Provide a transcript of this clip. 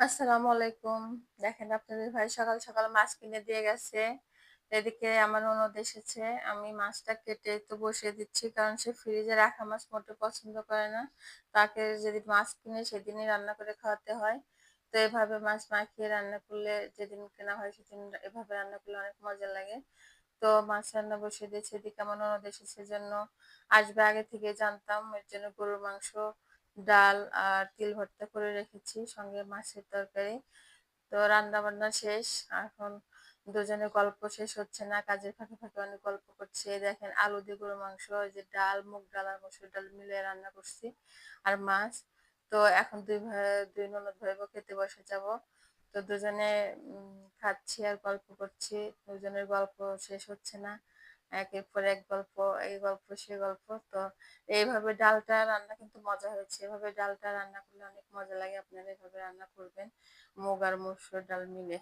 আসসালামু আলাইকুম। দেখেন আপনাদের ভাই সকাল, সকাল মাছ কিনে দিয়ে গেছে। এদিকে আমার ননদ এসেছে। আমি মাছটা কেটে একটু বসিয়ে দিচ্ছি। কারণ সে ফ্রিজে রাখা মাছ মোটেও পছন্দ করে না। তাকে যেদিন মাছ কিনে সেদিনই রান্না করে খাওয়াতে হয়। তো এভাবে মাছ মাখিয়ে রান্না করলে যেদিন কেনা হয় সেদিন এভাবে রান্না করলে অনেক মজা লাগে। তো মাছ রান্না বসিয়ে দিয়েছি। এদিকে আমার ননদ এসেছে এজন্য আসবে আগে থেকেই জানতাম। এর জন্য গরুর মাংস, ডাল আর তিল ভর্তা করে রেখেছি। সঙ্গে মাছের তরকারি। তো রান্না-বান্না শেষ। এখন দুজনের গল্প শেষ হচ্ছে না। কাজের ফাঁকে, ফাঁকে অনেক গল্প করছি। এই দেখেন আলু দিয়ে গরুর মাংস, ওই যে ডাল, মুগ ডাল আর মসুর ডাল মিলিয়ে রান্না করছি। আর মাছ। তো এখন ২ ননদ ভাইবোন খেতে বসে যাব। তো দুজনে খাচ্ছি আর গল্প করছি। দুজনের গল্প শেষ হচ্ছে না। একের পর এক গল্প, এই গল্প সে গল্প। তো এইভাবে ডালটা রান্না কিন্তু মজা হয়েছে। এভাবে ডালটা রান্না করলে অনেক মজা লাগে। আপনারা এভাবে রান্না করবেন। মুগ আর মসুর ডাল মিলে।